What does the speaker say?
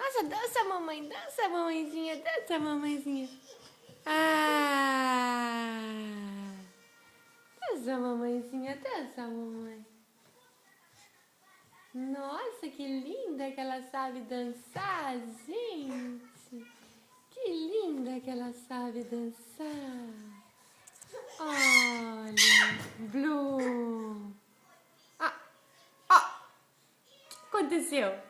Nossa, dança, mamãezinha, dança, mamãezinha. Ah! Dança, mamãezinha, dança, mamãe. Nossa, que linda que ela sabe dançar, gente. Que linda que ela sabe dançar. Olha, Blue. Ah, ah, o que aconteceu?